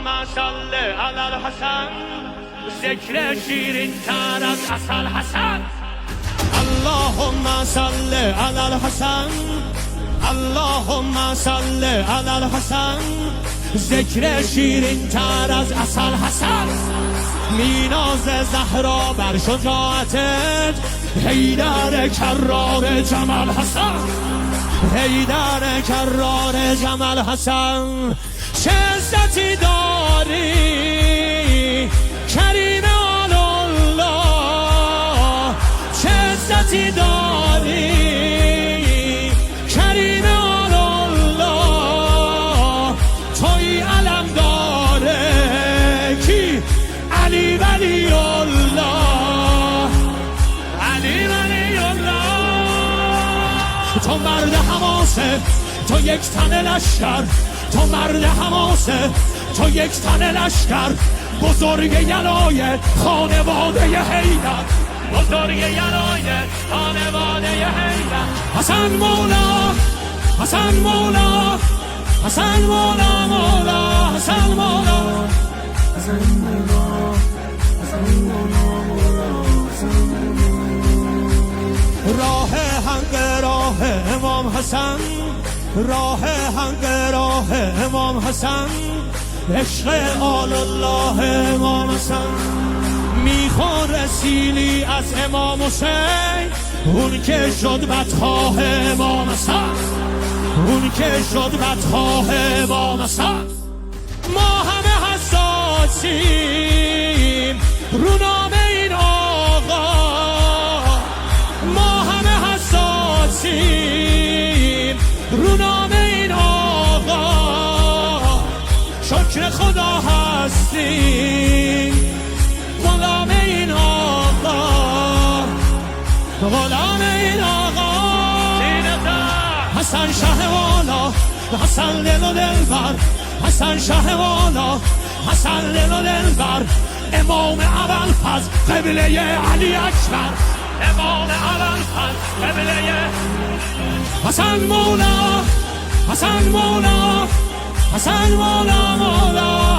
اللهم صل علی الحسن ذکر شیرین تر از عسل حسن اللهم صل علی الحسن اللهم صل علی الحسن ذکر شیرین تر از عسل حسن میناز زهرا بر شجاعتت حیدر کرار جمال حسن حیدر کرار جمال حسن چه عزتی داری کریم آل الله چه عزتی داری کریم آل الله توی علم داره کی علی ولی الله علی ولی الله تو مرد حماسه تو یک تن لشکر تو مرد حماسه تو یک تن لشکر بزرگ یلای خانواده حیدر بزرگ یلای خانواده حیدر حسن مولا حسن مولا حسن مولا مولا حسن مولا حسن مولا حسن مولا راه هنگ راه امام حسن راه هنگ راه امام حسن عشق آل الله امام حسن میخوان رسیلی از امام حسین اون که شد بدخواه امام حسن اون که شد بدخواه امام حسن ما همه حساسیم رو نام این آقا ما همه حساسیم رو نام این آقا شکر خدا هستیم غلام این آقا غلام این آقا حسن شه والا حسن دل و دلبر حسن شه والا حسن دل و دلبر امام ابوالفضل قبله علی اکبر امام ابوالفضل قبله حسن مولا حسن مولا حسن مولا مولا